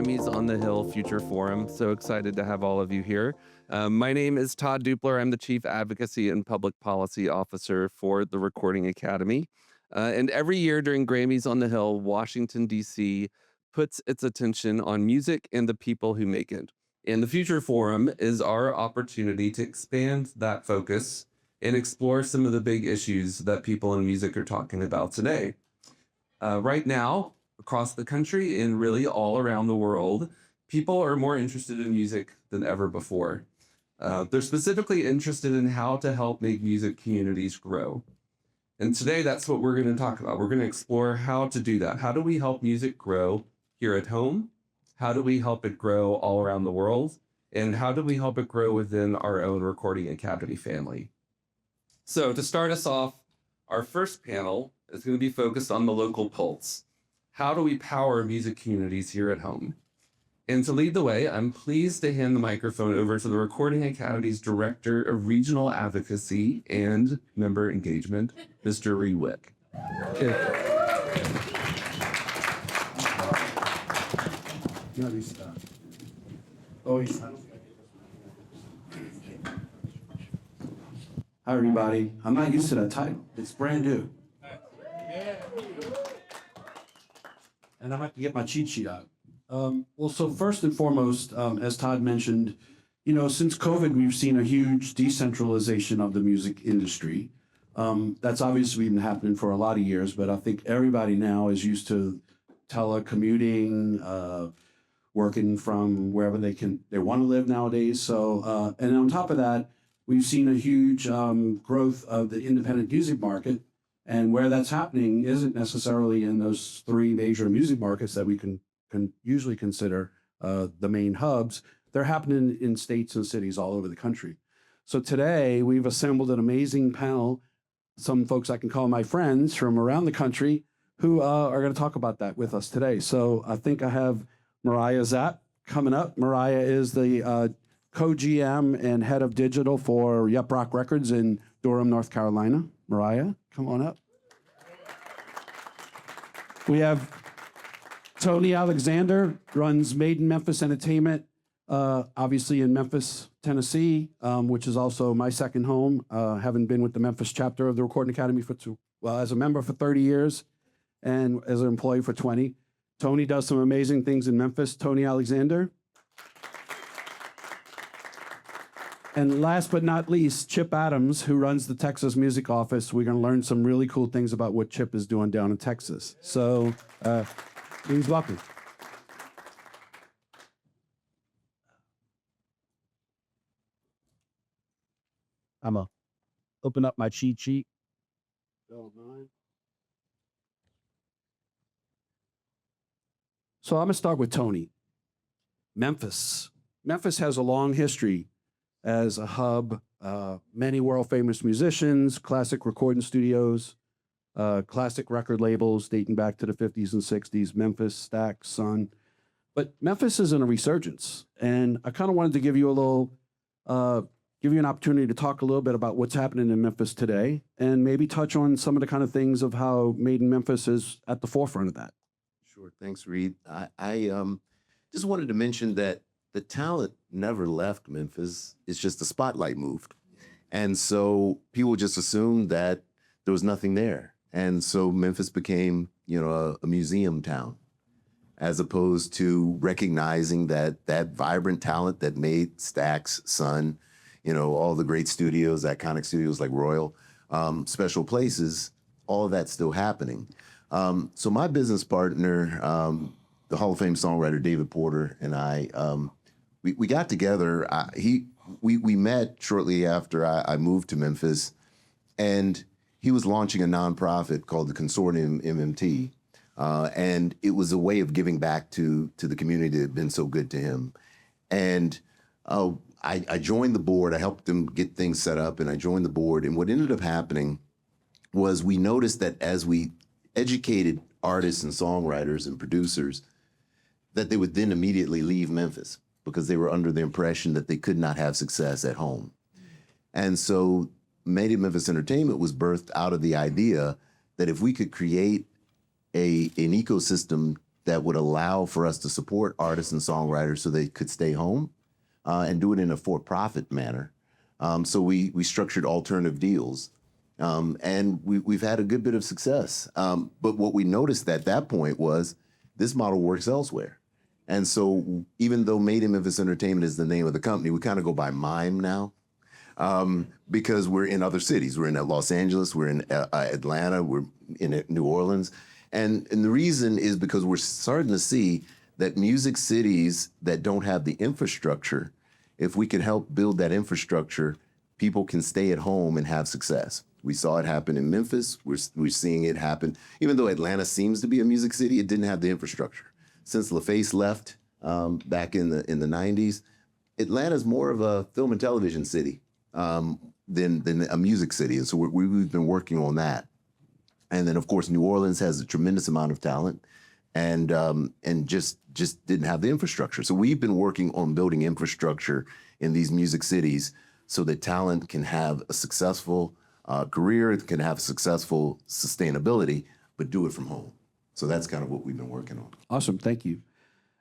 Grammys on the Hill Future Forum. So excited to have all of you here. My name is Todd Dupler. I'm the Chief Advocacy and Public Policy Officer for the Recording Academy. And every year during Grammys on the Hill, Washington, D.C. puts its attention on music and the people who make it. And the Future Forum is our opportunity to expand that focus and explore some of the big issues that people in music are talking about today. Right now, across the country and really all around the world, people are more interested in music than ever before. They're specifically interested in how to help make music communities grow. And today, that's what we're going to talk about. We're going to explore how to do that. How do we help music grow here at home? How do we help it grow all around the world? And how do we help it grow within our own Recording Academy family? So to start us off, our first panel is going to be focused on the local pulse. How do we power music communities here at home? And to lead the way, I'm pleased to hand the microphone over to the Recording Academy's Director of Regional Advocacy and Member Engagement, Mr. Reed Wick. Hi, everybody. I'm not used to that title. It's brand new. And I have to get my cheat sheet out. Well, so first and foremost, as Todd mentioned, since COVID, we've seen a huge decentralization of the music industry. That's obviously been happening for a lot of years, but I think everybody now is used to telecommuting, working from wherever they want to live nowadays. So, and on top of that, we've seen a huge growth of the independent music market. And where that's happening isn't necessarily in those three major music markets that we can usually consider the main hubs. They're happening in states and cities all over the country. So today we've assembled an amazing panel, some folks I can call my friends from around the country who are going to talk about that with us today. So I think I have Mariah Zapp coming up. Mariah is the co-GM and head of digital for Yup Rock Records in Durham, North Carolina. Mariah, come on up. We have Tony Alexander, runs Made in Memphis Entertainment, obviously in Memphis, Tennessee, which is also my second home, having been with the Memphis chapter of the Recording Academy as a member for 30 years and as an employee for 20. Tony does some amazing things in Memphis. Tony Alexander. And last but not least, Chip Adams, who runs the Texas Music Office. We're going to learn some really cool things about what Chip is doing down in Texas. So please welcome. I'm going to open up my cheat sheet. So I'm going to start with Tony. Memphis. Memphis has a long history as a hub, many world-famous musicians, classic recording studios, classic record labels dating back to the 50s and 60s, Memphis, Stax, Sun. But Memphis is in a resurgence, and I kind of wanted to give you an opportunity to talk a little bit about what's happening in Memphis today, and maybe touch on some of the kind of things of how Made in Memphis is at the forefront of that. Sure, thanks, Reed. I just wanted to mention that the talent never left Memphis. It's just the spotlight moved. And so people just assumed that there was nothing there. And so Memphis became, a museum town, as opposed to recognizing that vibrant talent that made Stax, Sun, all the great studios, iconic studios like Royal, special places, all of that's still happening. So my business partner, the Hall of Fame songwriter David Porter, and I, we got together. We met shortly after I moved to Memphis, and he was launching a nonprofit called the Consortium MMT, and it was a way of giving back to the community that had been so good to him. And I joined the board. I helped him get things set up, and I joined the board. And what ended up happening was we noticed that as we educated artists and songwriters and producers, that they would then immediately leave Memphis because they were under the impression that they could not have success at home. And so Made in Memphis Entertainment was birthed out of the idea that if we could create an ecosystem that would allow for us to support artists and songwriters so they could stay home and do it in a for-profit manner. So we structured alternative deals. And we've had a good bit of success. But what we noticed at that point was this model works elsewhere. And so even though Made in Memphis Entertainment is the name of the company, we kind of go by MIME now because we're in other cities. We're in Los Angeles, we're in Atlanta, we're in New Orleans. And the reason is because we're starting to see that music cities that don't have the infrastructure, if we can help build that infrastructure, people can stay at home and have success. We saw it happen in Memphis. We're seeing it happen. Even though Atlanta seems to be a music city, it didn't have the infrastructure. Since LaFace left back in the 90s, Atlanta's more of a film and television city than a music city. And so we've been working on that. And then, of course, New Orleans has a tremendous amount of talent and just didn't have the infrastructure. So we've been working on building infrastructure in these music cities so that talent can have a successful career, it can have successful sustainability, but do it from home. So that's kind of what we've been working on. Awesome, thank you.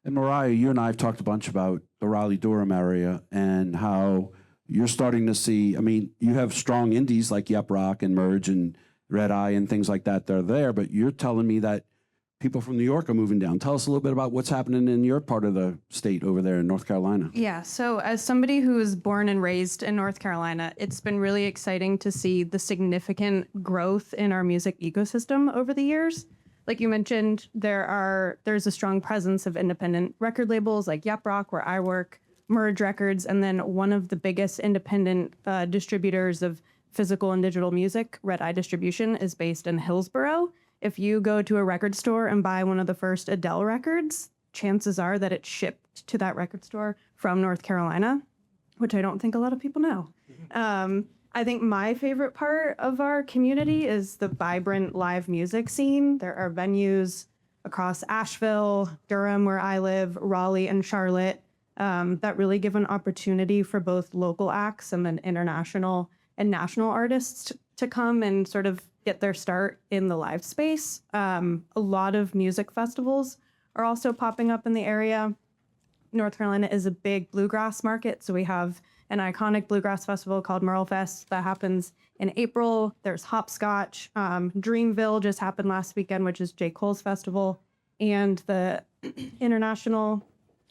And Mariah, you and I have talked a bunch about the Raleigh-Durham area and how you're starting to see, I mean, you have strong indies like Yep Rock and Merge and Red Eye and things like that are there, but you're telling me that people from New York are moving down. Tell us a little bit about what's happening in your part of the state over there in North Carolina. Yeah, so as somebody who was born and raised in North Carolina, it's been really exciting to see the significant growth in our music ecosystem over the years. Like you mentioned, there's a strong presence of independent record labels like Yep Rock, where I work, Merge Records, and then one of the biggest independent distributors of physical and digital music, Red Eye Distribution, is based in Hillsborough. If you go to a record store and buy one of the first Adele records, chances are that it shipped to that record store from North Carolina, which I don't think a lot of people know. I think my favorite part of our community is the vibrant live music scene. There are venues across Asheville, Durham, where I live, Raleigh, and Charlotte that really give an opportunity for both local acts and then international and national artists to come and sort of get their start in the live space. A lot of music festivals are also popping up in the area. North Carolina is a big bluegrass market, so we have an iconic bluegrass festival called Merle Fest that happens in April. There's Hopscotch. Dreamville just happened last weekend, which is J. Cole's festival. And the International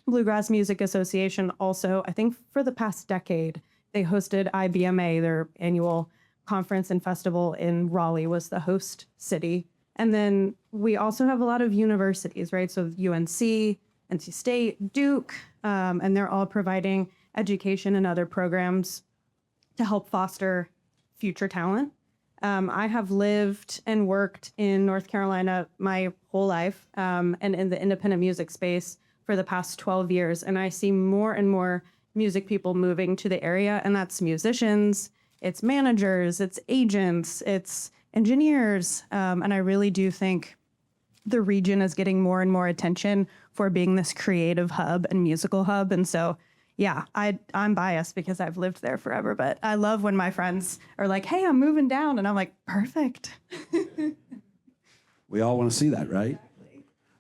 Bluegrass Music Association also, I think for the past decade, they hosted IBMA, their annual conference and festival in Raleigh was the host city. And then we also have a lot of universities, right? So UNC, NC State, Duke, and they're all providing education and other programs to help foster future talent. I have lived and worked in North Carolina my whole life and in the independent music space for the past 12 years. And I see more and more music people moving to the area, and that's musicians, it's managers, it's agents, it's engineers. And I really do think the region is getting more and more attention for being this creative hub and musical hub. And so, yeah, I'm biased because I've lived there forever, but I love when my friends are like, hey, I'm moving down. And I'm like, perfect. We all want to see that, right?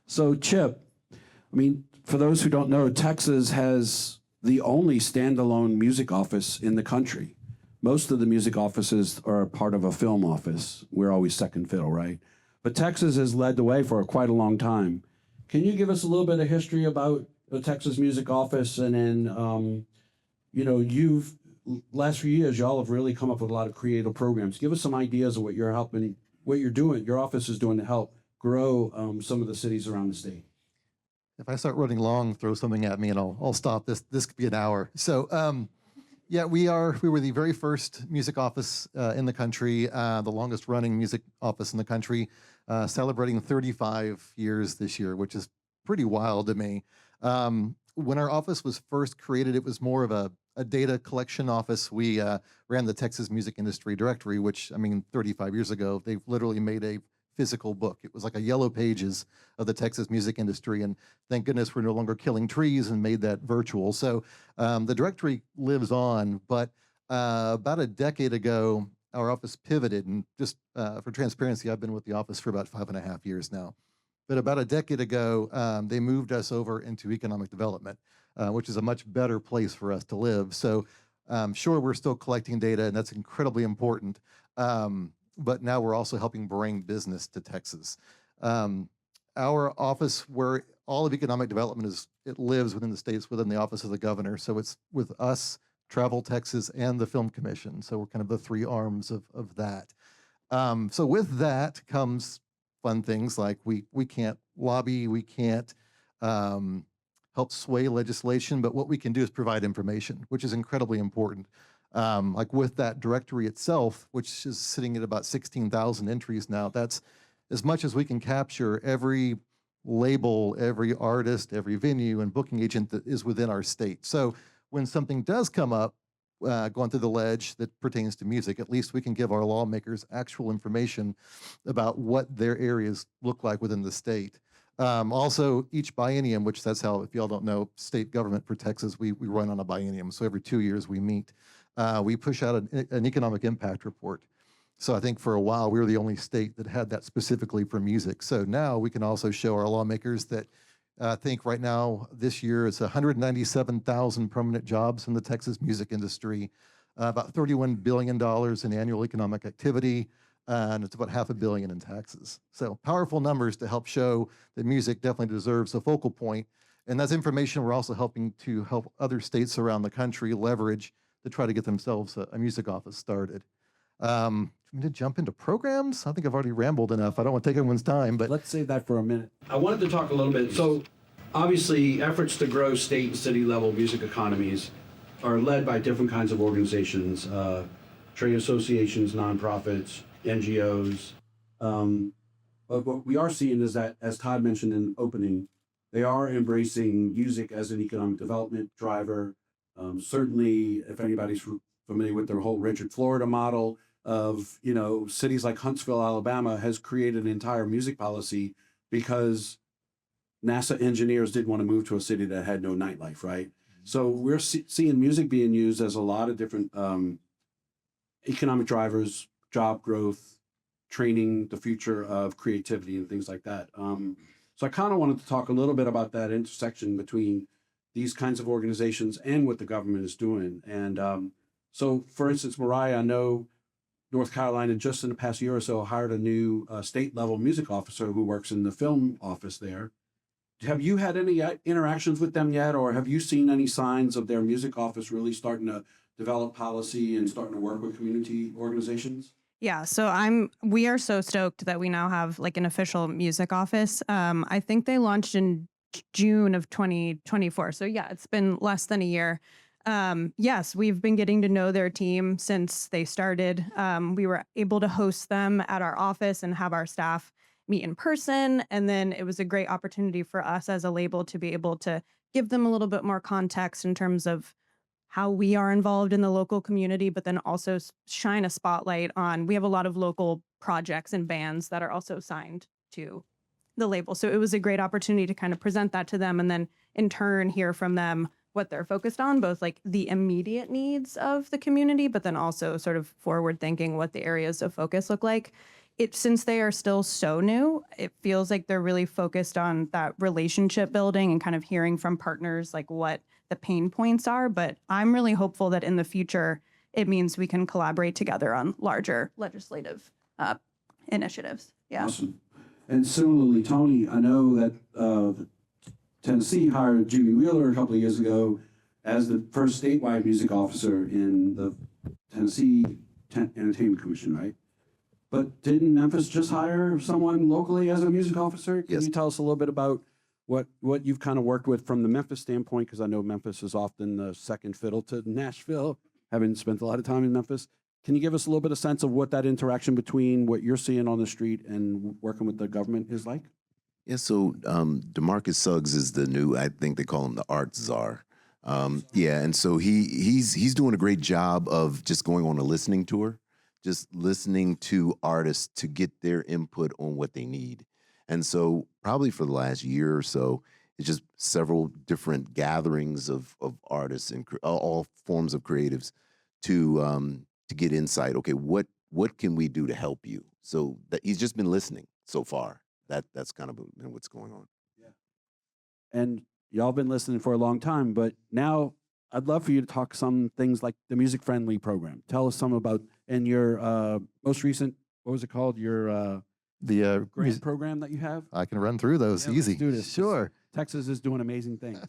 So, Chip, I mean, for those who don't know, Texas has the only standalone music office in the country. Most of the music offices are part of a film office. We're always second fiddle, right? But Texas has led the way for quite a long time. Can you give us a little bit of history about the Texas Music Office? And then, you've, last few years, y'all have really come up with a lot of creative programs. Give us some ideas of what you're helping, what you're doing, your office is doing to help grow some of the cities around the state. If I start running long, throw something at me and I'll stop. This could be an hour. So, yeah, we were the very first music office in the country, the longest running music office in the country, celebrating 35 years this year, which is pretty wild to me. When our office was first created, it was more of a data collection office. We ran the Texas Music Industry Directory, which, 35 years ago, they literally made a physical book. It was like a yellow pages of the Texas music industry, and thank goodness we're no longer killing trees and made that virtual. So the directory lives on, but about a decade ago, our office pivoted, and just for transparency, I've been with the office for about 5.5 years now. But about a decade ago, they moved us over into economic development, which is a much better place for us to live. So sure, we're still collecting data, and that's incredibly important. But now we're also helping bring business to Texas. Um, our office, where all of economic development is, it lives within the states, within the office of the governor. So it's with us, Travel Texas, and the Film Commission. So we're kind of the three arms of that. So with that comes fun things like we can't lobby, we can't um, help sway legislation, but what we can do is provide information, which is incredibly important. Like with that directory itself, which is sitting at about 16,000 entries now, that's as much as we can capture every label, every artist, every venue and booking agent that is within our state. So when something does come up, going through the ledge that pertains to music, at least we can give our lawmakers actual information about what their areas look like within the state. Also, each biennium, which that's how, if y'all don't know, state government for Texas, we run on a biennium. So every 2 years we meet. We push out an economic impact report. So I think for a while we were the only state that had that specifically for music. So now we can also show our lawmakers that I think right now, this year, it's 197,000 permanent jobs in the Texas music industry, about $31 billion in annual economic activity, and it's about $500 million in taxes. So powerful numbers to help show that music definitely deserves a focal point. And that's information we're also helping to help other states around the country leverage to try to get themselves a music office started. I'm going to jump into programs. I think I've already rambled enough. I don't want to take everyone's time, but Let's save that for a minute. I wanted to talk a little bit. So, obviously, efforts to grow state and city level music economies are led by different kinds of organizations, trade associations, nonprofits, NGOs. But what we are seeing is that, as Todd mentioned in opening, they are embracing music as an economic development driver. Certainly, if anybody's familiar with their whole Richard Florida model of, cities like Huntsville, Alabama has created an entire music policy because NASA engineers didn't want to move to a city that had no nightlife, right? So we're seeing music being used as a lot of different economic drivers, job growth, training the future of creativity and things like that. So I kind of wanted to talk a little bit about that intersection between these kinds of organizations and what the government is doing. And so, for instance, Mariah, I know North Carolina just in the past year or so hired a new state level music officer who works in the film office there. Have you had any interactions with them yet, or have you seen any signs of their music office really starting to develop policy and starting to work with community organizations? Yeah, so we are so stoked that we now have like an official music office. I think they launched in June of 2024. So yeah, it's been less than a year. Yes, we've been getting to know their team since they started. We were able to host them at our office and have our staff meet in person. And then it was a great opportunity for us as a label to be able to give them a little bit more context in terms of how we are involved in the local community, but then also shine a spotlight on, we have a lot of local projects and bands that are also signed to the label. So it was a great opportunity to kind of present that to them and then in turn hear from them what they're focused on, both like the immediate needs of the community, but then also sort of forward thinking what the areas of focus look like. Since they are still so new, it feels like they're really focused on that relationship building and kind of hearing from partners like what the pain points are. But I'm really hopeful that in the future, it means we can collaborate together on larger legislative initiatives. Yeah. Awesome. And similarly, Tony, I know that Tennessee hired Judy Wheeler a couple of years ago as the first statewide music officer in the Tennessee Entertainment Commission, right? But didn't Memphis just hire someone locally as a music officer? Can Yes. you tell us a little bit about what you've kind of worked with from the Memphis standpoint? Because I know Memphis is often the second fiddle to Nashville, having spent a lot of time in Memphis. Can you give us a little bit of sense of what that interaction between what you're seeing on the street and working with the government is like? Yeah, so DeMarcus Suggs is the new, I think they call him the art czar. Yeah, and so he's doing a great job of just going on a listening tour, just listening to artists to get their input on what they need. And so probably for the last year or so, it's just several different gatherings of artists and all forms of creatives to get insight. Okay, what can we do to help you? So that he's just been listening so far. that's kind of what's going on. And y'all been listening for a long time, but now I'd love for you to talk some things like the music friendly program. Tell us some about and your most recent, what was it called? Your The grant program that you have. I can run through those Yeah, let's easy. do this. Sure. Texas is doing amazing things.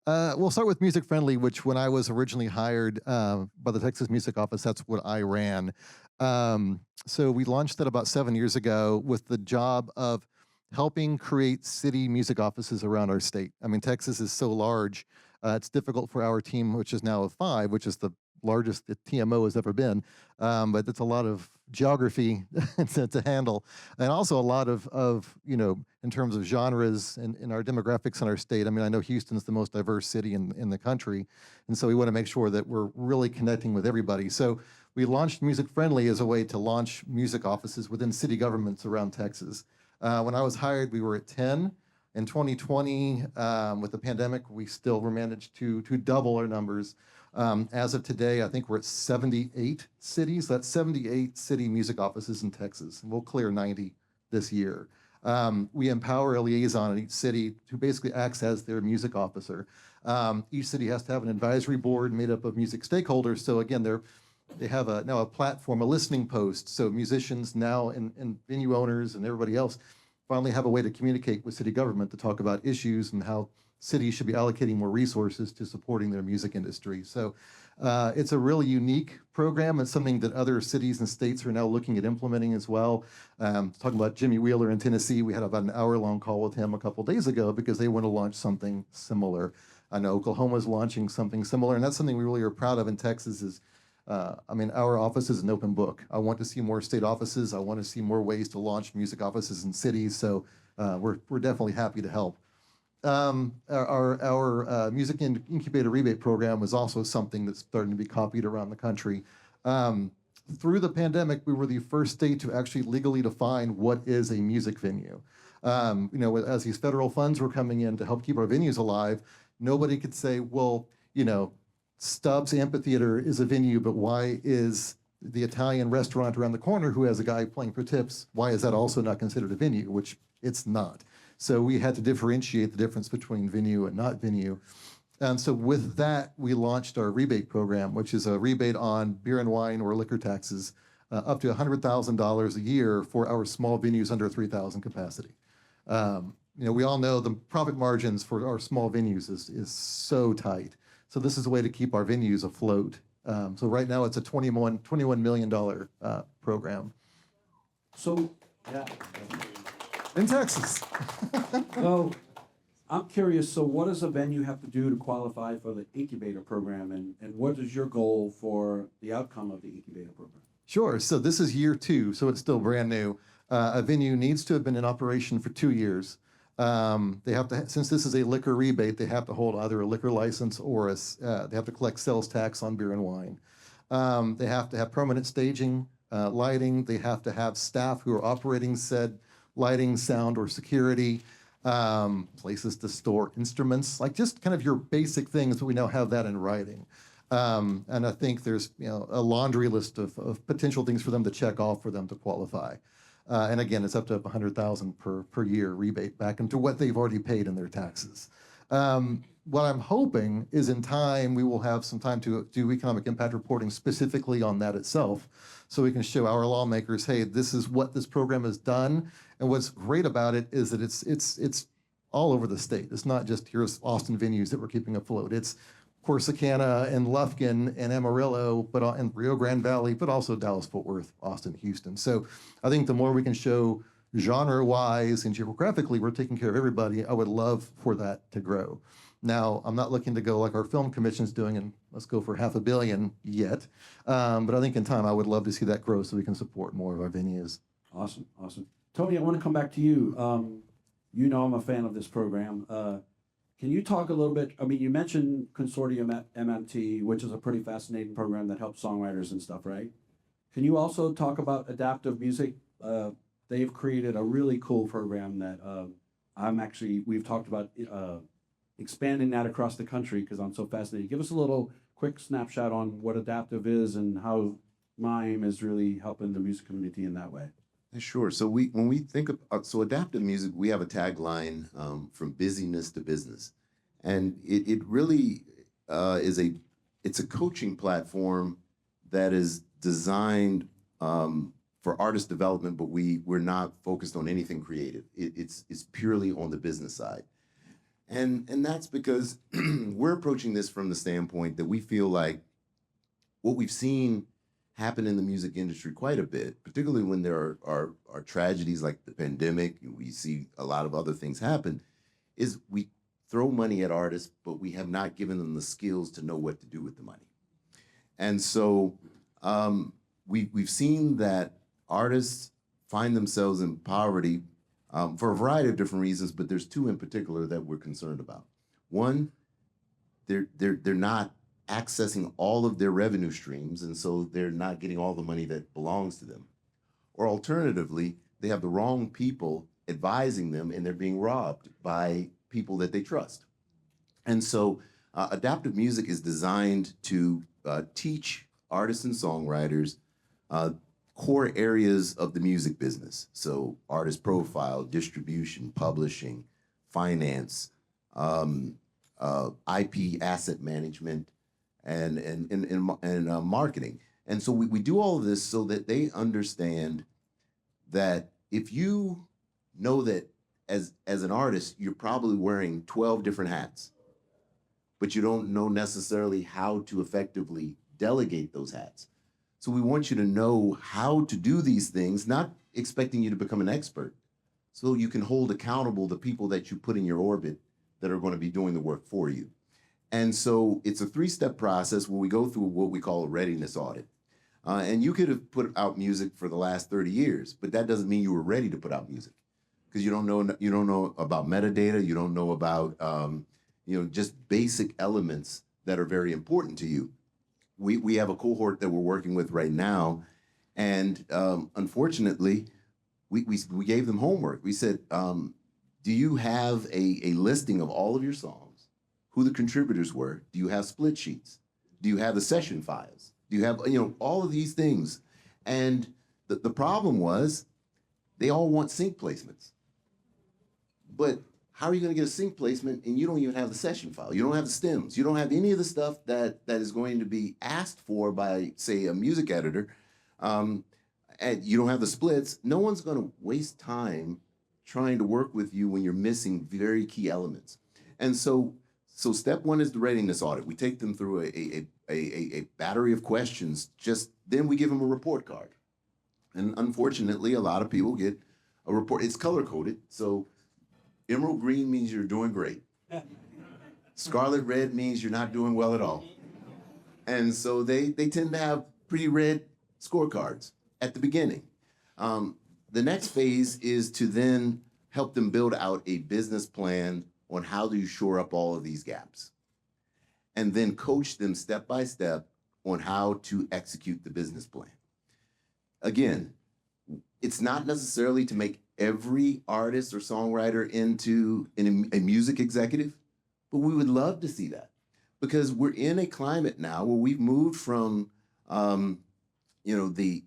We'll start with Music Friendly, which when I was originally hired by the Texas Music Office, that's what I ran. So we launched that about 7 years ago with the job of helping create city music offices around our state. I mean, Texas is so large, it's difficult for our team, which is now of 5, which is the largest the TMO has ever been, but it's a lot of geography to handle, and also a lot of in terms of genres and in our demographics in our state. I mean, I know Houston's the most diverse city in the country, and so we want to make sure that we're really connecting with everybody. So we launched Music Friendly as a way to launch music offices within city governments around Texas. When I was hired, we were at 10. In 2020, with the pandemic, we still were managed to double our numbers. As of today, I think we're at 78 cities. That's 78 city music offices in Texas. And we'll clear 90 this year. We empower a liaison in each city who basically acts as their music officer. Each city has to have an advisory board made up of music stakeholders. So again, they have now a platform, a listening post. So musicians now and venue owners and everybody else finally have a way to communicate with city government to talk about issues and how cities should be allocating more resources to supporting their music industry. So it's a really unique program. It's something that other cities and states are now looking at implementing as well. Talking about Jimmy Wheeler in Tennessee, we had about an hour-long call with him a couple days ago because they want to launch something similar. I know Oklahoma's launching something similar, and that's something we really are proud of in Texas is, I mean, our office is an open book. I want to see more state offices. I want to see more ways to launch music offices in cities. So we're definitely happy to help. Our music incubator rebate program is also something that's starting to be copied around the country. Through the pandemic, we were the first state to actually legally define what is a music venue. As these federal funds were coming in to help keep our venues alive, nobody could say, well, Stubbs Amphitheater is a venue, but why is the Italian restaurant around the corner who has a guy playing for tips, why is that also not considered a venue? Which it's not. So we had to differentiate the difference between venue and not venue. And so with that, we launched our rebate program, which is a rebate on beer and wine or liquor taxes up to $100,000 a year for our small venues under 3,000 capacity. We all know the profit margins for our small venues is so tight. So this is a way to keep our venues afloat. So right now it's a $21 million program. So, yeah. In Texas. Well, I'm curious, so what does a venue have to do to qualify for the incubator program, and what is your goal for the outcome of the incubator program? Sure. So this is year 2, so it's still brand new. A venue needs to have been in operation for 2 years. They have to, since this is a liquor rebate, they have to hold either a liquor license or they have to collect sales tax on beer and wine. They have to have permanent staging, lighting. They have to have staff who are operating said lighting, sound, or security, places to store instruments, like just kind of your basic things, but we now have that in writing. And I think there's a laundry list of potential things for them to check off for them to qualify. And again, it's up to $100,000 per year rebate back into what they've already paid in their taxes. What I'm hoping is in time, we will have some time to do economic impact reporting specifically on that itself, so we can show our lawmakers, hey, this is what this program has done. And what's great about it is that it's all over the state. It's not just here's Austin venues that we're keeping afloat. It's Corsicana and Lufkin and Amarillo, and Rio Grande Valley, but also Dallas-Fort Worth, Austin, Houston. So I think the more we can show genre-wise and geographically, we're taking care of everybody. I would love for that to grow. Now, I'm not looking to go like our film commission's doing and let's go for $500 million yet. But I think in time, I would love to see that grow so we can support more of our venues. Awesome. Tony, I want to come back to you. I'm a fan of this program. Can you talk a little bit? I mean, you mentioned Consortium at MMT, which is a pretty fascinating program that helps songwriters and stuff, right? Can you also talk about adaptive music? They've created a really cool program that we've talked about expanding that across the country because I'm so fascinated. Give us a little quick snapshot on what adaptive is and how MIME is really helping the music community in that way. Sure. So when we think of so adaptive music, we have a tagline from busyness to business, and it really is it's a coaching platform that is designed for artist development, but we're not focused on anything creative. It's purely on the business side, and that's because we're approaching this from the standpoint that we feel like what we've seen happen in the music industry quite a bit, particularly when there are tragedies like the pandemic, we see a lot of other things happen, is we throw money at artists, but we have not given them the skills to know what to do with the money. And so we've seen that artists find themselves in poverty for a variety of different reasons, but there's two in particular that we're concerned about. One, they're not accessing all of their revenue streams, and so they're not getting all the money that belongs to them. Or alternatively, they have the wrong people advising them, and they're being robbed by people that they trust. And so adaptive music is designed to teach artists and songwriters core areas of the music business. So artist profile, distribution, publishing, finance, IP asset management, and marketing. And so we do all of this so that they understand that if you know that as an artist, you're probably wearing 12 different hats, but you don't know necessarily how to effectively delegate those hats. So we want you to know how to do these things, not expecting you to become an expert, so you can hold accountable the people that you put in your orbit that are going to be doing the work for you. And so it's a three-step process where we go through what we call a readiness audit. And you could have put out music for the last 30 years, but that doesn't mean you were ready to put out music, because you don't know about metadata, you don't know about just basic elements that are very important to you. We have a cohort that we're working with right now, and unfortunately, we gave them homework. We said, do you have a listing of all of your songs? Who the contributors were? Do you have split sheets? Do you have the session files? Do you have, all of these things? And the problem was they all want sync placements. But how are you going to get a sync placement and you don't even have the session file? You don't have the stems. You don't have any of the stuff that is going to be asked for by, say, a music editor. And you don't have the splits. No one's going to waste time trying to work with you when you're missing very key elements. And so step one is the readiness audit. We take them through a battery of questions. Then we give them a report card. And unfortunately, a lot of people get a report. It's color coded. So emerald green means you're doing great. Scarlet red means you're not doing well at all. And so they tend to have pretty red scorecards at the beginning. The next phase is to then help them build out a business plan on how do you shore up all of these gaps, and then coach them step by step on how to execute the business plan. Again, it's not necessarily to make every artist or songwriter into a music executive, but we would love to see that, because we're in a climate now where we've moved from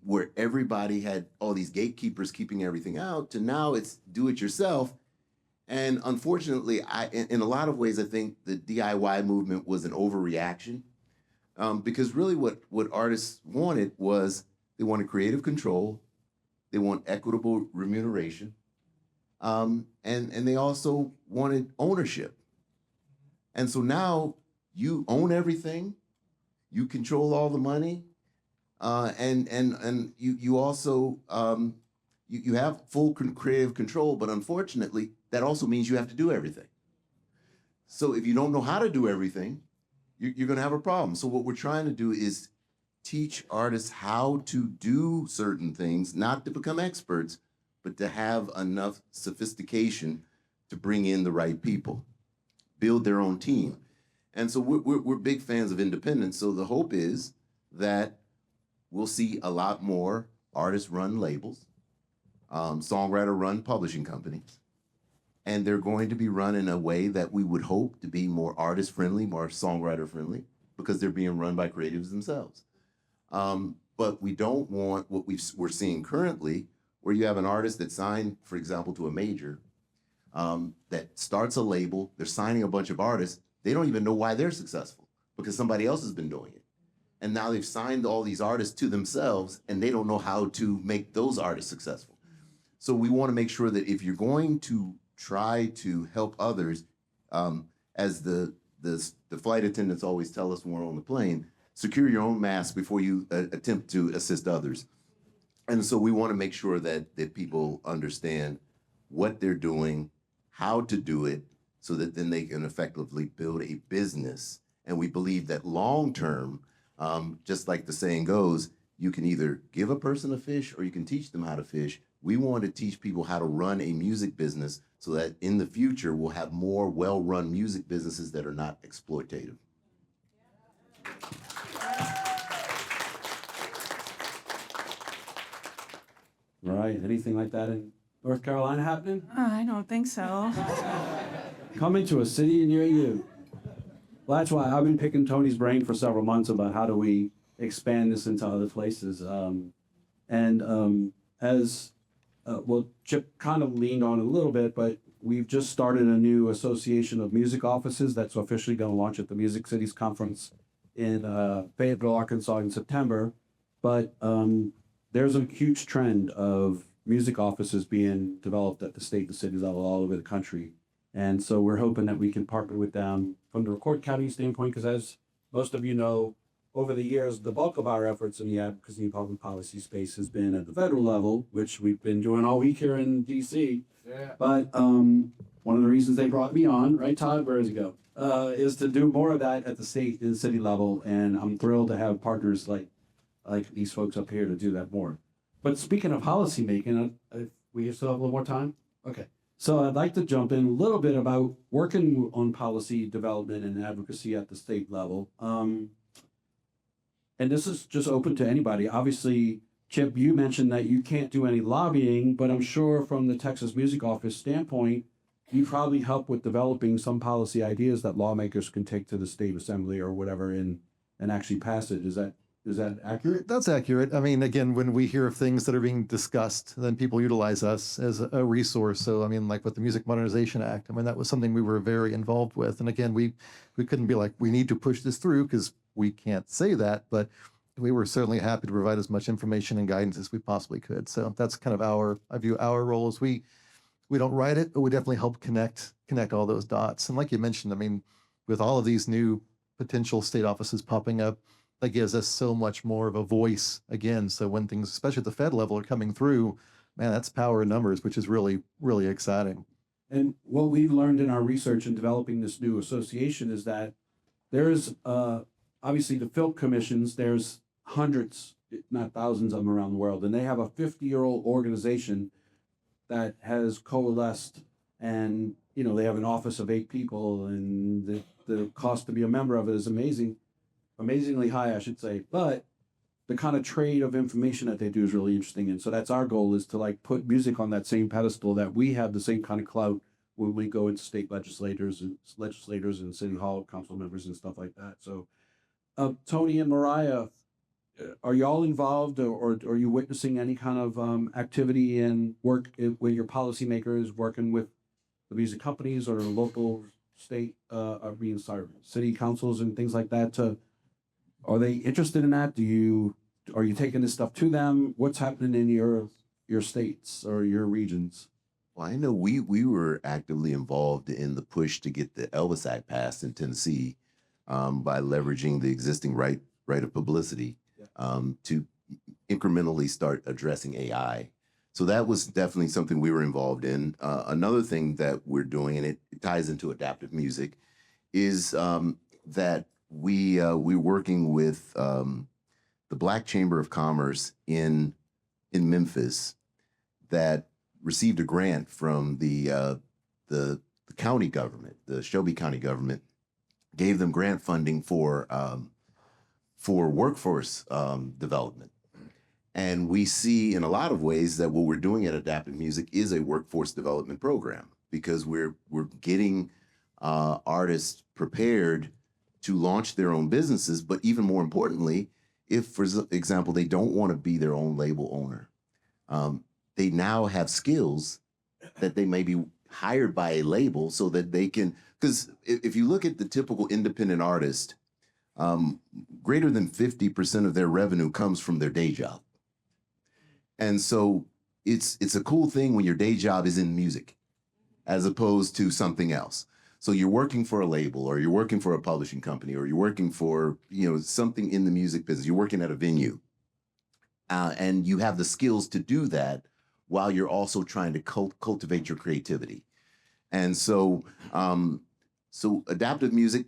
where everybody had all these gatekeepers keeping everything out to now it's do it yourself. And unfortunately, in a lot of ways, I think the DIY movement was an overreaction, because really what artists wanted was they wanted creative control, they want equitable remuneration, and they also wanted ownership. And so now you own everything, you control all the money, and you also you have full creative control, but unfortunately, that also means you have to do everything. So if you don't know how to do everything, you're going to have a problem. So what we're trying to do is teach artists how to do certain things, not to become experts, but to have enough sophistication to bring in the right people, build their own team. And so we're big fans of independence. So the hope is that we'll see a lot more artist-run labels, songwriter-run publishing companies, and they're going to be run in a way that we would hope to be more artist-friendly, more songwriter-friendly, because they're being run by creatives themselves. But we don't want what we're seeing currently, where you have an artist that signed, for example, to a major, that starts a label, they're signing a bunch of artists, they don't even know why they're successful because somebody else has been doing it. And now they've signed all these artists to themselves and they don't know how to make those artists successful. So we want to make sure that if you're going to try to help others, as the flight attendants always tell us when we're on the plane, secure your own mask before you attempt to assist others. And so we want to make sure that people understand what they're doing, how to do it, so that then they can effectively build a business. And we believe that long term, just like the saying goes, you can either give a person a fish or you can teach them how to fish. We want to teach people how to run a music business so that in the future we'll have more well-run music businesses that are not exploitative. Right. Anything like that in North Carolina happening? I don't think so. Coming to a city near you. Well, that's why I've been picking Tony's brain for several months about how do we expand this into other places. Well, Chip kind of leaned on it a little bit, but we've just started a new association of music offices that's officially going to launch at the Music Cities Conference in Fayetteville, Arkansas in September. But there's a huge trend of music offices being developed at the state and city level all over the country. And so we're hoping that we can partner with them from the Record County standpoint, because as most of you know, over the years, the bulk of our efforts in the advocacy and public policy space has been at the federal level, which we've been doing all week here in DC. Yeah. But one of the reasons they brought me on, right, Todd, where does it go, is to do more of that at the state and city level. And I'm thrilled to have partners like these folks up here to do that more. But speaking of policy making, we still have a little more time? Okay. So I'd like to jump in a little bit about working on policy development and advocacy at the state level. And this is just open to anybody. Obviously, Chip, you mentioned that you can't do any lobbying, but I'm sure from the Texas Music Office standpoint, you probably help with developing some policy ideas that lawmakers can take to the state assembly or whatever and actually pass it. Is that accurate? That's accurate. I mean, again, when we hear of things that are being discussed, then people utilize us as a resource. So, I mean, like with the Music Modernization Act, I mean, that was something we were very involved with. And again, we couldn't be like, we need to push this through because we can't say that, but we were certainly happy to provide as much information and guidance as we possibly could. So that's kind of I view our role as we don't write it, but we definitely help connect all those dots. And like you mentioned, I mean, with all of these new potential state offices popping up, that gives us so much more of a voice again. So when things, especially at the Fed level, are coming through, man, that's power in numbers, which is really, really exciting. And what we've learned in our research in developing this new association is that there's obviously the film commissions, there's hundreds, if not thousands of them around the world, and they have a 50-year-old organization that has coalesced, and they have an office of 8 people, and the cost to be a member of it is amazingly high, I should say. But the kind of trade of information that they do is really interesting, and so that's our goal, is to like put music on that same pedestal, that we have the same kind of clout when we go into state legislators and city hall council members and stuff like that. So Tony and Mariah, are y'all involved, or are you witnessing any kind of activity and work where your policymakers working with the music companies or local, state, city councils and things like that? Are they interested in that? Are you taking this stuff to them? What's happening in your states or your regions? Well, I know we were actively involved in the push to get the Elvis Act passed in Tennessee by leveraging the existing right of publicity to incrementally start addressing AI. So that was definitely something we were involved in. Another thing that we're doing, and it ties into adaptive music, is that we're working with the Black Chamber of Commerce in Memphis that received a grant from the county government, the Shelby County government, gave them grant funding for workforce development. And we see in a lot of ways that what we're doing at Adaptive Music is a workforce development program, because we're getting artists prepared to launch their own businesses, but even more importantly, if, for example, they don't want to be their own label owner, they now have skills that they may be hired by a label so that they can, because if you look at the typical independent artist, greater than 50% of their revenue comes from their day job. And so it's a cool thing when your day job is in music as opposed to something else. So you're working for a label, or you're working for a publishing company, or you're working for, something in the music business. You're working at a venue, and you have the skills to do that while you're also trying to cultivate your creativity. And so, so adaptive music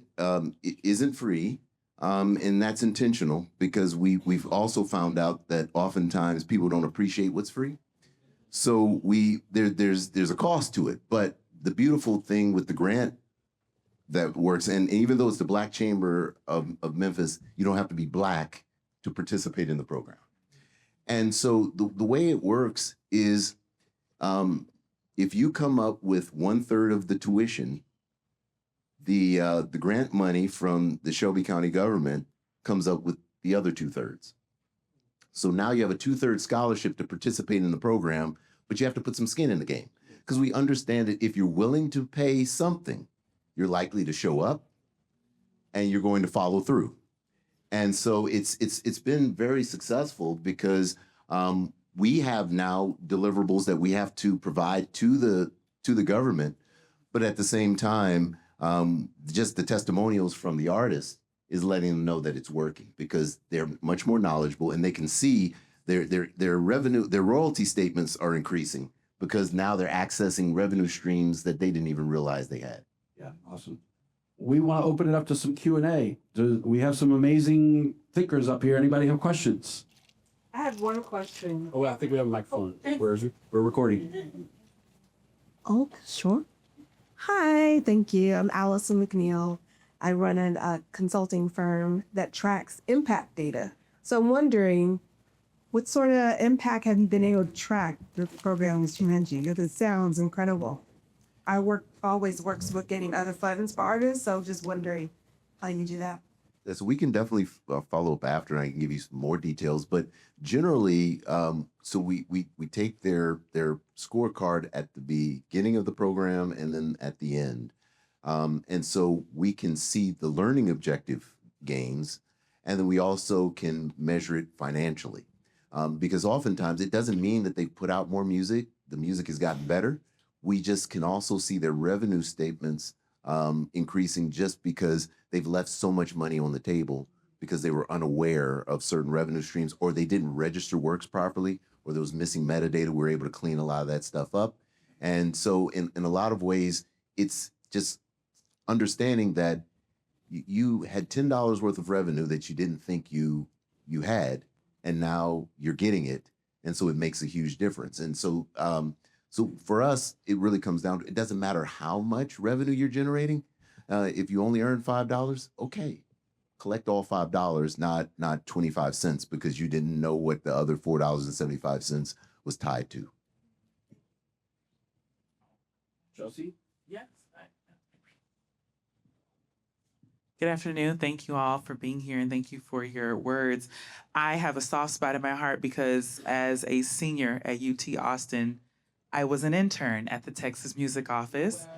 isn't free, and that's intentional because we've also found out that oftentimes people don't appreciate what's free. So there's a cost to it. But the beautiful thing with the grant that works, and even though it's the Black Chamber of Memphis, you don't have to be Black to participate in the program. And so the way it works is, if you come up with 1/3 of the tuition, the grant money from the Shelby County government comes up with the other 2/3. So now you have a 2/3 scholarship to participate in the program, but you have to put some skin in the game, because we understand that if you're willing to pay something, you're likely to show up and you're going to follow through. And so it's been very successful because we have now deliverables that we have to provide to the government, but at the same time, just the testimonials from the artists is letting them know that it's working, because they're much more knowledgeable and they can see their revenue, their royalty statements are increasing because now they're accessing revenue streams that they didn't even realize they had. Yeah, awesome. We want to open it up to some Q&A. We have some amazing thinkers up here. Anybody have questions? I have one question. Oh, I think we have a microphone. Where is it? We're recording. Oh, sure. Hi, thank you. I'm Allison McNeil. I run a consulting firm that tracks impact data. So I'm wondering, what sort of impact have you been able to track the programs you mentioned? Because it sounds incredible. I always works with getting other funds for artists, so just wondering how you do that. So we can definitely follow up after, and I can give you some more details. But generally, so we take their scorecard at the beginning of the program and then at the end, and so we can see the learning objective gains, and then we also can measure it financially, because oftentimes it doesn't mean that they put out more music. The music has gotten better. We just can also see their revenue statements increasing just because they've left so much money on the table because they were unaware of certain revenue streams, or they didn't register works properly, or there was missing metadata. We're able to clean a lot of that stuff up. And so in a lot of ways, it's just understanding that you had $10 worth of revenue that you didn't think you had, and now you're getting it. And so it makes a huge difference. And so, so for us, it really comes down to, it doesn't matter how much revenue you're generating. If you only earn $5, okay, collect all $5, not 25 cents, because you didn't know what the other $4.75 was tied to. Chelsea? Yes. Good afternoon. Thank you all for being here, and thank you for your words. I have a soft spot in my heart because as a senior at UT Austin, I was an intern at the Texas Music Office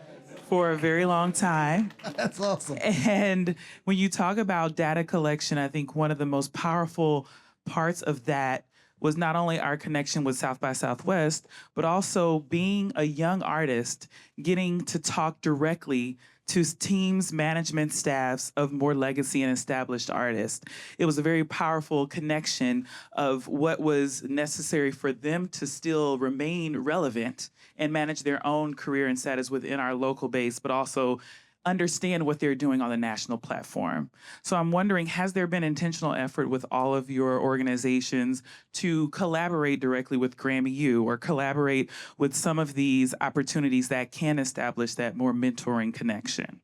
for a very long time. That's awesome. And when you talk about data collection, I think one of the most powerful parts of that was not only our connection with South by Southwest, but also being a young artist, getting to talk directly to teams, management, staffs of more legacy and established artists. It was a very powerful connection of what was necessary for them to still remain relevant and manage their own career and status within our local base, but also understand what they're doing on the national platform. So I'm wondering, has there been intentional effort with all of your organizations to collaborate directly with Grammy U, or collaborate with some of these opportunities that can establish that more mentoring connection?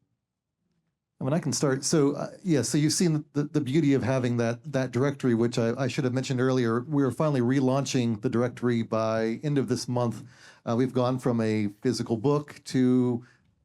I mean, I can start. So yeah, so you've seen the beauty of having that directory, which I should have mentioned earlier. We're finally relaunching the directory by end of this month. We've gone from a physical book to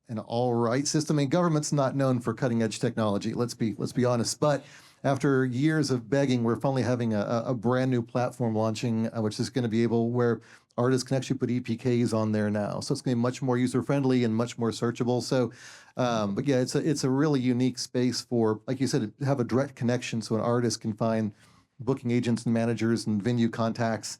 an all right system. And government's not known for cutting edge technology. Let's be honest. But after years of begging, we're finally having a brand new platform launching, which is going to be able where artists can actually put EPKs on there now. So it's going to be much more user friendly and much more searchable. So, but yeah, it's a really unique space for, like you said, to have a direct connection so an artist can find booking agents and managers and venue contacts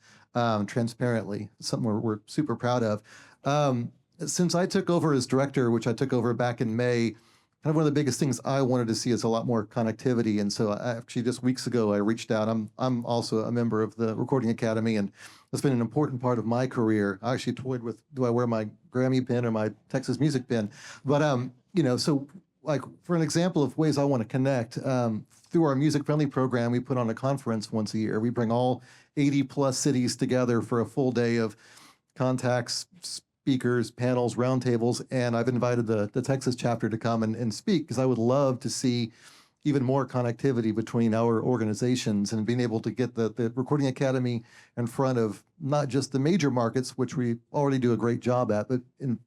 transparently. Something we're super proud of. Since I took over as director, which I took over back in May, kind of one of the biggest things I wanted to see is a lot more connectivity. And so actually just weeks ago, I reached out. I'm also a member of the Recording Academy, and it's been an important part of my career. I actually toyed with, do I wear my Grammy pin or my Texas music pin? But, so like for an example of ways I want to connect, through our music friendly program, we put on a conference once a year. We bring all 80 plus cities together for a full day of contacts, speakers, panels, roundtables, and I've invited the Texas chapter to come and speak because I would love to see even more connectivity between our organizations and being able to get the Recording Academy in front of not just the major markets, which we already do a great job at, but in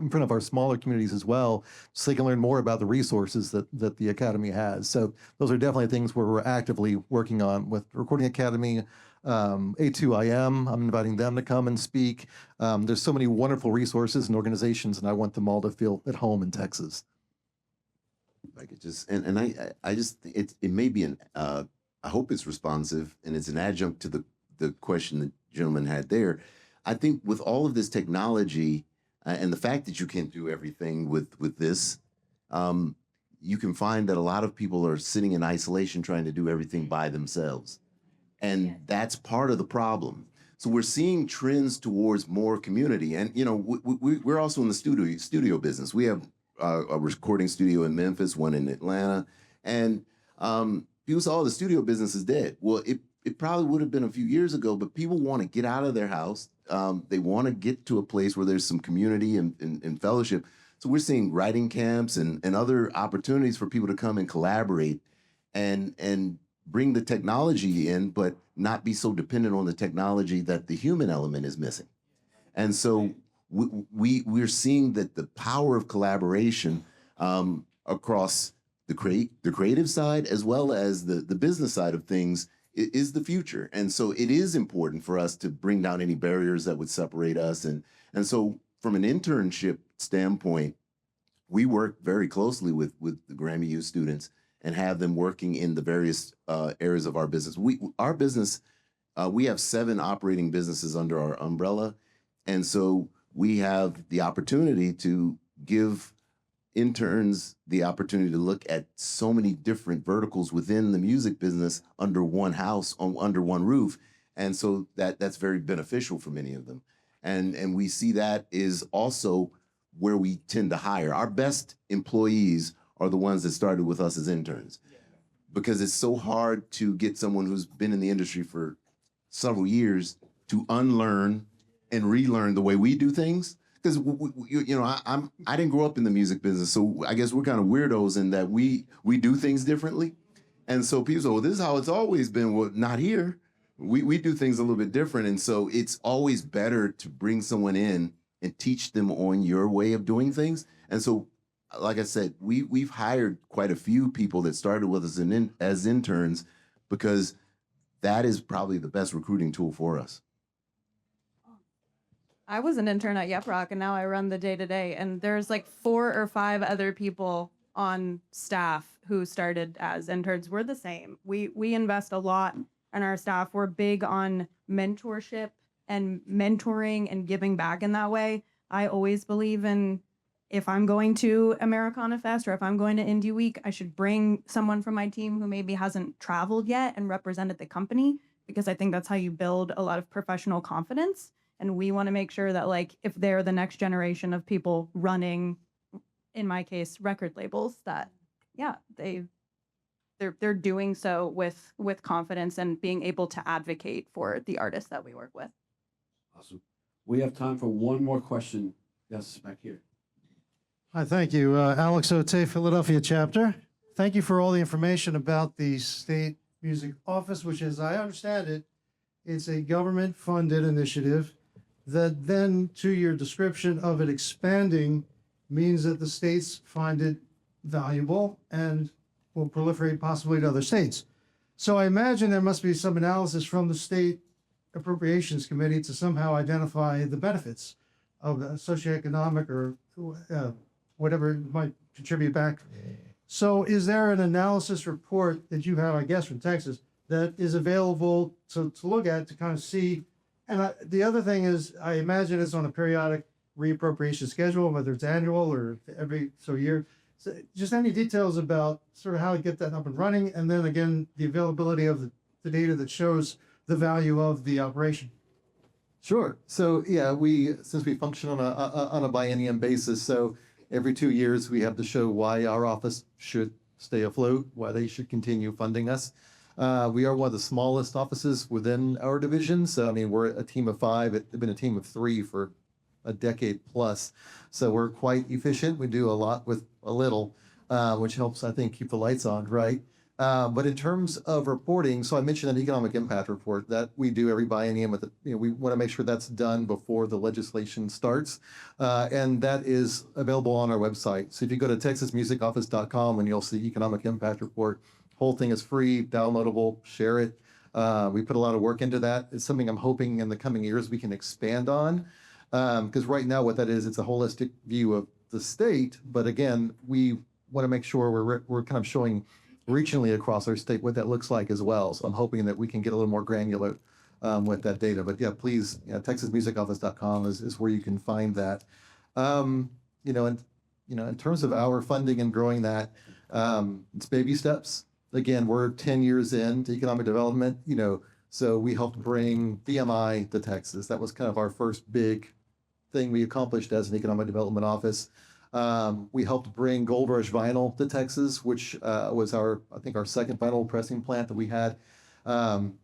front of our smaller communities as well, so they can learn more about the resources that the Academy has. So those are definitely things where we're actively working on with Recording Academy. A2IM, I'm inviting them to come and speak. There's so many wonderful resources and organizations, and I want them all to feel at home in Texas. I could just, and I just, it may be I hope it's responsive and it's an adjunct to the question the gentleman had there. I think with all of this technology and the fact that you can't do everything with this, you can find that a lot of people are sitting in isolation trying to do everything by themselves. And that's part of the problem. So we're seeing trends towards more community. And, we're also in the studio business. We have a recording studio in Memphis, one in Atlanta. And people say, oh, the studio business is dead. Well, it probably would have been a few years ago, but people want to get out of their house. They want to get to a place where there's some community and fellowship. So we're seeing writing camps and other opportunities for people to come and collaborate and bring the technology in, but not be so dependent on the technology that the human element is missing. And so we're seeing that the power of collaboration across the creative side as well as the business side of things is the future. And so it is important for us to bring down any barriers that would separate us. And so from an internship standpoint, we work very closely with the Grammy Youth students and have them working in the various areas of our business. Our business, we have 7 operating businesses under our umbrella. And so we have the opportunity to give interns the opportunity to look at so many different verticals within the music business under one house, under one roof. And so that's very beneficial for many of them. And we see that is also where we tend to hire. Our best employees are the ones that started with us as interns, because it's so hard to get someone who's been in the industry for several years to unlearn and relearn the way we do things. Because I didn't grow up in the music business, so I guess we're kind of weirdos in that we do things differently. And so people say, well, this is how it's always been. Well, not here. We do things a little bit different. And so it's always better to bring someone in and teach them on your way of doing things. And so, like I said, we've hired quite a few people that started with us as interns, because that is probably the best recruiting tool for us. I was an intern at Yep Rock, and now I run the day-to-day, and there's like 4 or 5 other people on staff who started as interns. We're the same. We invest a lot in our staff. We're big on mentorship and mentoring and giving back in that way. I always believe in, if I'm going to Americana Fest or if I'm going to Indie Week, I should bring someone from my team who maybe hasn't traveled yet and represented the company, because I think that's how you build a lot of professional confidence. And we want to make sure that, like, if they're the next generation of people running, in my case, record labels, that, yeah, they're doing so with confidence and being able to advocate for the artists that we work with. Awesome. We have time for one more question. Yes, back here. Hi, thank you. Alex Ote, Philadelphia chapter. Thank you for all the information about the State Music Office, which, as I understand it, it's a government-funded initiative that then, to your description of it expanding, means that the states find it valuable and will proliferate possibly to other states. So I imagine there must be some analysis from the State Appropriations Committee to somehow identify the benefits of socioeconomic or whatever it might contribute back. So is there an analysis report that you have, I guess, from Texas that is available to look at to kind of see? And the other thing is, I imagine it's on a periodic reappropriation schedule, whether it's annual or every so year. So just any details about sort of how to get that up and running, and then again, the availability of the data that shows the value of the operation. Sure. So yeah, since we function on a biennium basis, so every 2 years we have to show why our office should stay afloat, why they should continue funding us. We are one of the smallest offices within our division. So I mean, we're a team of 5. It's been a team of 3 for a decade plus. So we're quite efficient. We do a lot with a little, which helps, I think, keep the lights on, right? But in terms of reporting, so I mentioned an economic impact report that we do every biennium with we want to make sure that's done before the legislation starts. And that is available on our website. So if you go to texasmusicoffice.com and you'll see economic impact report, whole thing is free, downloadable, share it. We put a lot of work into that. It's something I'm hoping in the coming years we can expand on. Because right now what that is, it's a holistic view of the state. But again, we want to make sure we're kind of showing regionally across our state what that looks like as well. So I'm hoping that we can get a little more granular with that data. But yeah, please, TexasMusicOffice.com is where you can find that. In terms of our funding and growing that, it's baby steps. Again, we're 10 years into economic development, so we helped bring BMI to Texas. That was kind of our first big thing we accomplished as an economic development office. We helped bring Gold Rush Vinyl to Texas, which was our second vinyl pressing plant that we had. Karen,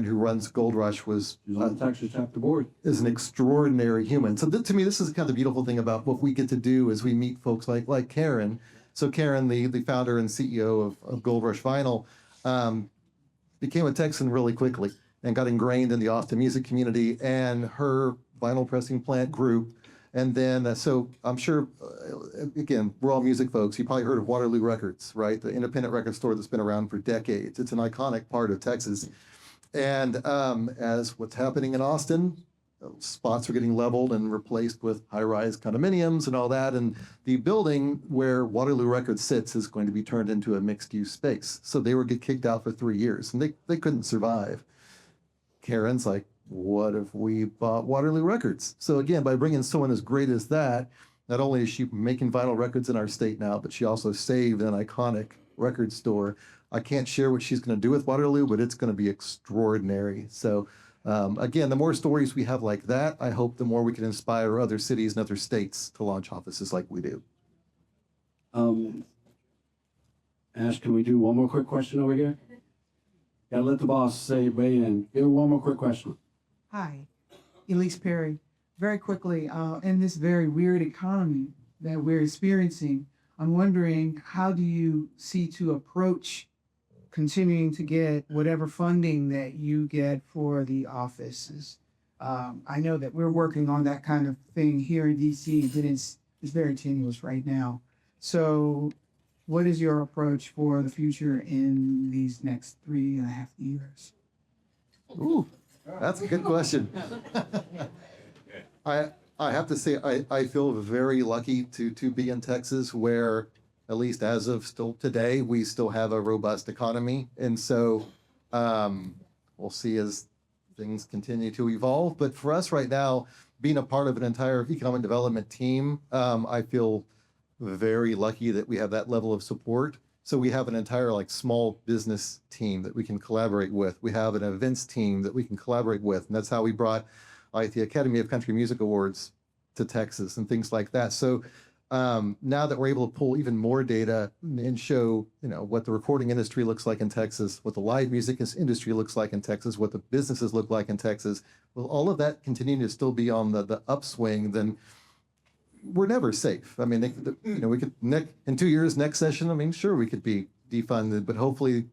who runs Gold Rush, was on the Texas chapter board. Is an extraordinary human. So to me, this is kind of the beautiful thing about what we get to do is we meet folks like Karen. So Karen, the founder and CEO of Gold Rush Vinyl, became a Texan really quickly and got ingrained in the Austin music community, and her vinyl pressing plant grew. And then, so I'm sure, again, we're all music folks. You probably heard of Waterloo Records, right? The independent record store that's been around for decades. It's an iconic part of Texas. And as what's happening in Austin, spots are getting leveled and replaced with high-rise condominiums and all that. And the building where Waterloo Records sits is going to be turned into a mixed-use space. So they were get kicked out for 3 years, and they couldn't survive. Karen's like, what if we bought Waterloo Records? So again, by bringing someone as great as that, not only is she making vinyl records in our state now, but she also saved an iconic record store. I can't share what she's going to do with Waterloo, but it's going to be extraordinary. So again, the more stories we have like that, I hope the more we can inspire other cities and other states to launch offices like we do. Ash, can we do one more quick question over here? Gotta let the boss weigh in. Give one more quick question. Hi, Elise Perry. Very quickly, in this very weird economy that we're experiencing, I'm wondering, how do you see to approach continuing to get whatever funding that you get for the offices? I know that we're working on that kind of thing here in DC, but it's very tenuous right now. So what is your approach for the future in these next 3.5 years? Ooh, that's a good question. I have to say, I feel very lucky to be in Texas, where, at least as of still today, we still have a robust economy. And so we'll see as things continue to evolve. But for us right now, being a part of an entire economic development team, I feel very lucky that we have that level of support. So we have an entire small business team that we can collaborate with. We have an events team that we can collaborate with. And that's how we brought the Academy of Country Music Awards to Texas and things like that. So now that we're able to pull even more data and show, what the recording industry looks like in Texas, what the live music industry looks like in Texas, what the businesses look like in Texas, well, all of that continuing to still be on the upswing, then we're never safe. I mean, we could in 2 years, next session, sure, we could be defunded, but hopefully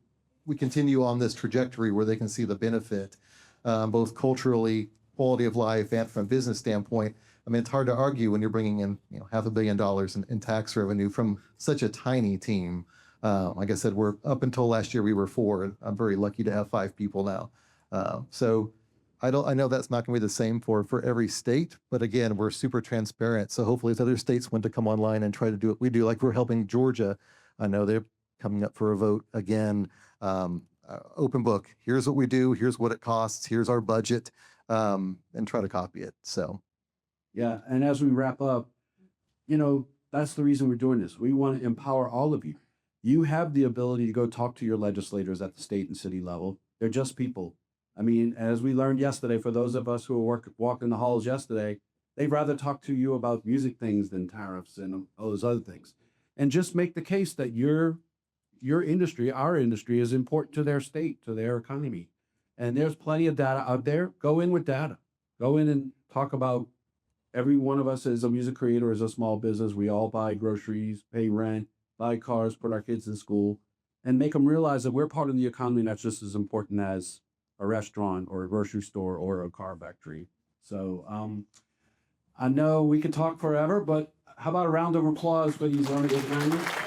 we continue on this trajectory where they can see the benefit, both culturally, quality of life, and from a business standpoint. It's hard to argue when you're bringing in, $500 million in tax revenue from such a tiny team. Like I said, we're up until last year we were 4, and I'm very lucky to have 5 people now. So I know that's not going to be the same for every state, but again, we're super transparent. So hopefully, as other states want to come online and try to do what we do, like we're helping Georgia. I know they're coming up for a vote again. Open book. Here's what we do. Here's what it costs. Here's our budget, and try to copy it. So, Yeah, and as we wrap up, that's the reason we're doing this. We want to empower all of you. You have the ability to go talk to your legislators at the state and city level. They're just people. I mean, as we learned yesterday, for those of us who were walking the halls yesterday, they'd rather talk to you about music things than tariffs and all those other things. And just make the case that your industry, our industry, is important to their state, to their economy. And there's plenty of data out there. Go in with data. Go in and talk about every one of us as a music creator, as a small business. We all buy groceries, pay rent, buy cars, put our kids in school, and make them realize that we're part of the economy that's just as important as a restaurant or a grocery store or a car factory. So I know we could talk forever, but how about a round of applause for these wonderful Grammys?